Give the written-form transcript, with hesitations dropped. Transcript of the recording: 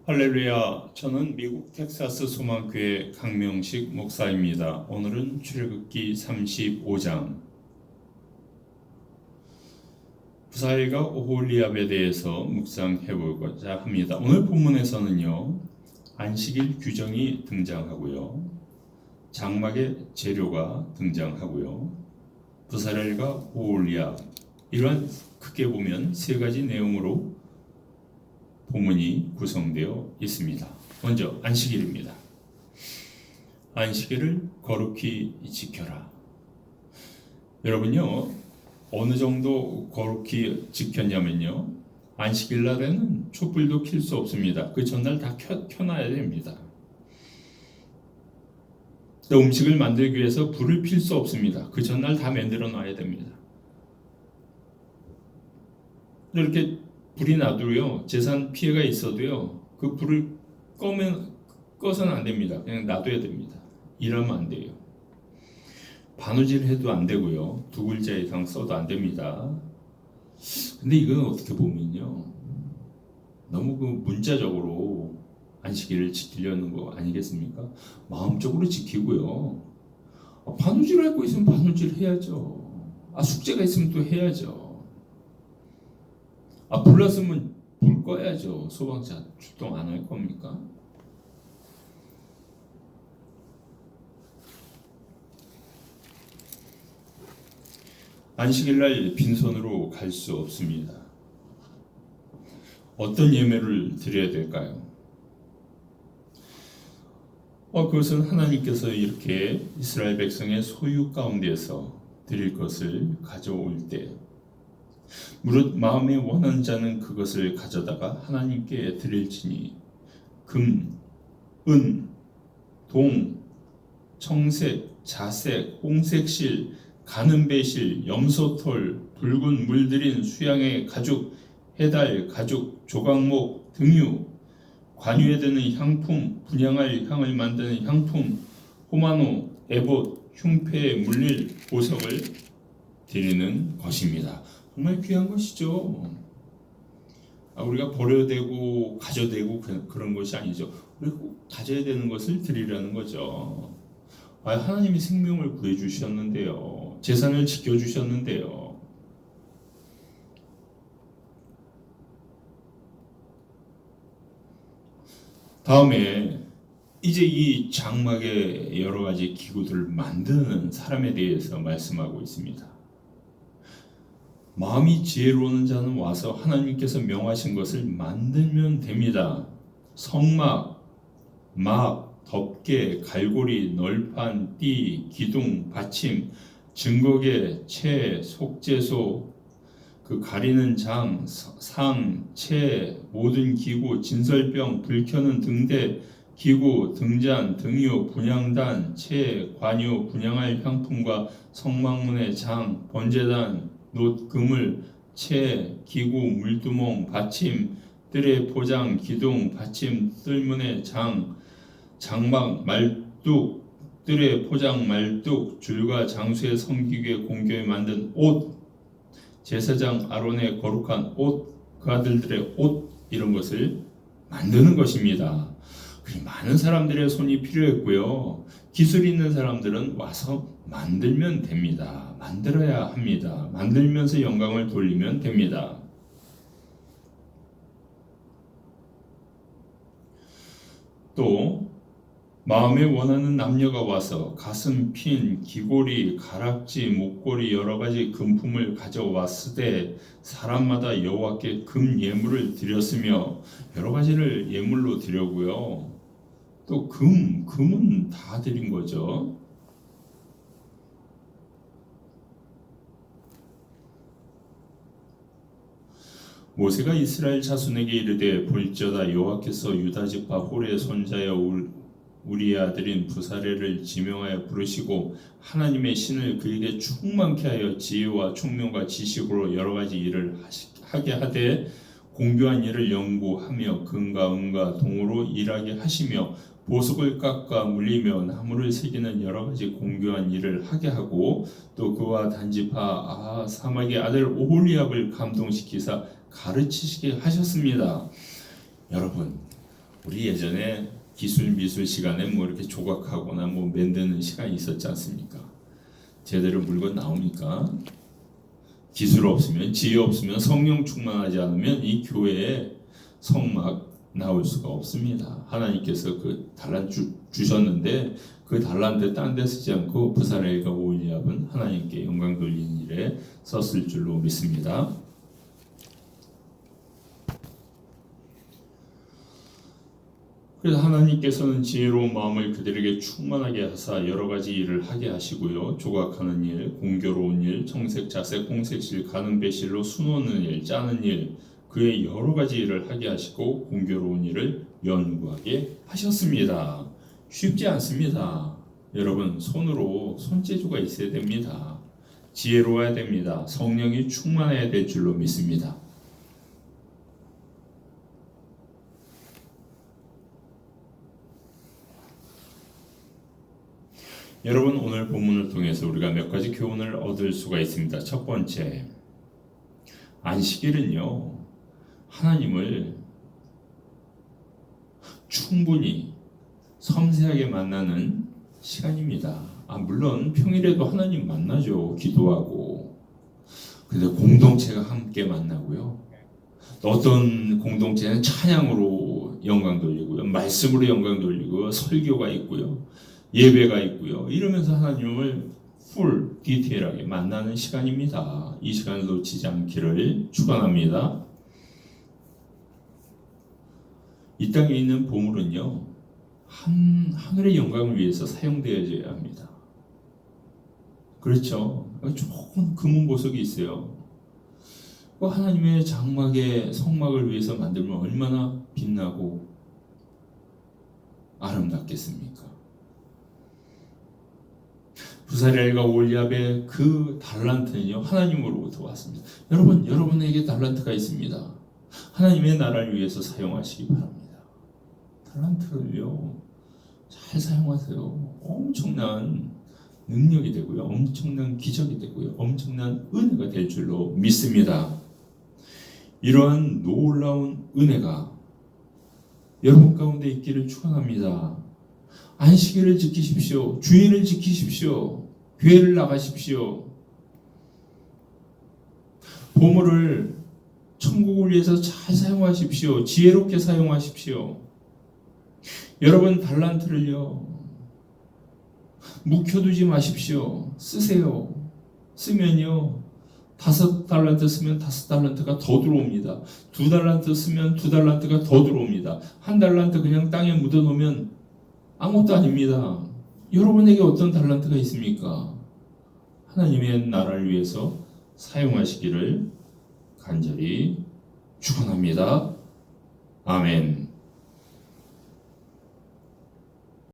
할렐루야. 저는 미국 텍사스 소망교회 강명식 목사입니다. 오늘은 출애굽기 35장 부사엘과 오홀리압에 대해서 묵상해 보고자 합니다. 오늘 본문에서는요, 안식일 규정이 등장하고요, 장막의 재료가 등장하고요, 부사엘과 오홀리압, 이러한 크게 보면 세 가지 내용으로 본문이 구성되어 있습니다. 먼저 안식일입니다. 안식일을 거룩히 지켜라. 여러분요, 어느 정도 거룩히 지켰냐면요, 안식일 날에는 촛불도 켤 수 없습니다. 그 전날 다 켜놔야 됩니다. 또 음식을 만들기 위해서 불을 필 수 없습니다. 그 전날 다 만들어 놔야 됩니다. 이렇게 불이 나도요, 재산 피해가 있어도요, 그 불을 꺼서는 안 됩니다. 그냥 놔둬야 됩니다. 이러면 안 돼요. 바느질 해도 안 되고요, 두 글자 이상 써도 안 됩니다. 근데 이건 어떻게 보면요, 너무 그 문자적으로 안식일을 지키려는 거 아니겠습니까? 마음적으로 지키고요, 바느질 할 거 있으면 바느질 해야죠. 숙제가 있으면 또 해야죠. 불났으면 불 꺼야죠. 소방차 출동 안 할 겁니까? 안식일날 빈손으로 갈 수 없습니다. 어떤 예물을 드려야 될까요? 그것은 하나님께서 이렇게 이스라엘 백성의 소유 가운데서 드릴 것을 가져올 때, 무릇 마음에 원하는 자는 그것을 가져다가 하나님께 드릴지니 금, 은, 동, 청색, 자색, 홍색실, 가는배실, 염소털, 붉은 물들인 수양의 가죽, 해달, 가죽, 조각목, 등유, 관유에 드는 향품, 분향할 향을 만드는 향품, 호마노, 에봇, 흉패에 물릴 보석을 드리는 것입니다. 정말 귀한 것이죠. 우리가 버려야 되고 가져야 되고 그런 것이 아니죠. 우리가 꼭 가져야 되는 것을 드리라는 거죠. 하나님이 생명을 구해주셨는데요, 재산을 지켜주셨는데요, 다음에 이제 이 장막의 여러 가지 기구들을 만드는 사람에 대해서 말씀하고 있습니다. 마음이 지혜로운 자는 와서 하나님께서 명하신 것을 만들면 됩니다. 성막, 막, 덮개, 갈고리, 널판, 띠, 기둥, 받침, 증거계, 채, 속죄소, 그 가리는 장, 상, 채, 모든 기구, 진설병, 불 켜는 등대, 기구, 등잔, 등유, 분향단, 채, 관유, 분향할 향품과 성막문의 장, 번제단, 놋, 그물, 채, 기구, 물두멍, 받침, 뜰의 포장, 기둥, 받침, 뜰문의 장, 장막, 말뚝, 뜰의 포장, 말뚝, 줄과 장수의 섬기기에 공교에 만든 옷, 제사장 아론의 거룩한 옷, 그 아들들의 옷, 이런 것을 만드는 것입니다. 많은 사람들의 손이 필요했고요, 기술 있는 사람들은 와서 만들면 됩니다. 만들어야 합니다. 만들면서 영광을 돌리면 됩니다. 또 마음에 원하는 남녀가 와서 가슴 핀, 귀고리, 가락지, 목걸이 여러 가지 금품을 가져왔으되 사람마다 여호와께 금 예물을 드렸으며, 여러 가지를 예물로 드려고요, 또 금은 다 드린 거죠. 모세가 이스라엘 자손에게 이르되 볼지어다 여호와께서 유다 지파 홀의 손자여 우리의 아들인 부사렐을 지명하여 부르시고 하나님의 신을 그에게 충만케 하여 지혜와 총명과 지식으로 여러 가지 일을 하게 하되 공교한 일을 연구하며 금과 은과 동으로 일하게 하시며 보석을 깎아 물리며 나무를 새기는 여러 가지 공교한 일을 하게 하고, 또 그와 단지파 사막의 아들 오홀리압을 감동시키사 가르치시게 하셨습니다. 여러분, 우리 예전에 기술 미술 시간에 뭐 이렇게 조각하거나 뭐 만드는 시간이 있었지 않습니까? 제대로 물건 나옵니까? 기술 없으면, 지혜 없으면, 성령 충만하지 않으면 이 교회에 성막 나올 수가 없습니다. 하나님께서 그 달란트 주셨는데 그 달란트 딴 데 쓰지 않고 부사렐과 오홀리압은 하나님께 영광 돌리는 일에 썼을 줄로 믿습니다. 그래서 하나님께서는 지혜로운 마음을 그들에게 충만하게 하사 여러 가지 일을 하게 하시고요. 조각하는 일, 공교로운 일, 청색, 자색, 홍색실, 가는 배실로 수놓는 일, 짜는 일, 그의 여러 가지 일을 하게 하시고 공교로운 일을 연구하게 하셨습니다. 쉽지 않습니다. 여러분, 손으로 손재주가 있어야 됩니다. 지혜로워야 됩니다. 성령이 충만해야 될 줄로 믿습니다. 여러분, 오늘 본문을 통해서 우리가 몇 가지 교훈을 얻을 수가 있습니다. 첫 번째, 안식일은요, 하나님을 충분히 섬세하게 만나는 시간입니다. 물론 평일에도 하나님 만나죠. 기도하고. 근데 공동체가 함께 만나고요. 어떤 공동체는 찬양으로 영광 돌리고요. 말씀으로 영광 돌리고요. 설교가 있고요. 예배가 있고요. 이러면서 하나님을 풀 디테일하게 만나는 시간입니다. 이 시간을 놓치지 않기를 축원합니다. 이 땅에 있는 보물은요, 하늘의 영광을 위해서 사용되어져야 합니다. 그렇죠? 좋은 금은 보석이 있어요. 하나님의 장막의 성막을 위해서 만들면 얼마나 빛나고 아름답겠습니까? 부사렐과 오홀리압의 그 달란트는요, 하나님으로부터 왔습니다. 여러분에게 달란트가 있습니다. 하나님의 나라를 위해서 사용하시기 바랍니다. 달란트를요, 잘 사용하세요. 엄청난 능력이 되고요, 엄청난 기적이 되고요, 엄청난 은혜가 될 줄로 믿습니다. 이러한 놀라운 은혜가 여러분 가운데 있기를 축원합니다. 안식일을 지키십시오. 주일을 지키십시오. 교회를 나가십시오. 보물을 천국을 위해서 잘 사용하십시오. 지혜롭게 사용하십시오. 여러분 달란트를요, 묵혀두지 마십시오. 쓰세요. 쓰면요, 5달란트 쓰면 5달란트가 더 들어옵니다. 2달란트 쓰면 2달란트가 더 들어옵니다. 1달란트 그냥 땅에 묻어놓으면 아무것도 아닙니다. 여러분에게 어떤 달란트가 있습니까? 하나님의 나라를 위해서 사용하시기를 간절히 축원합니다. 아멘.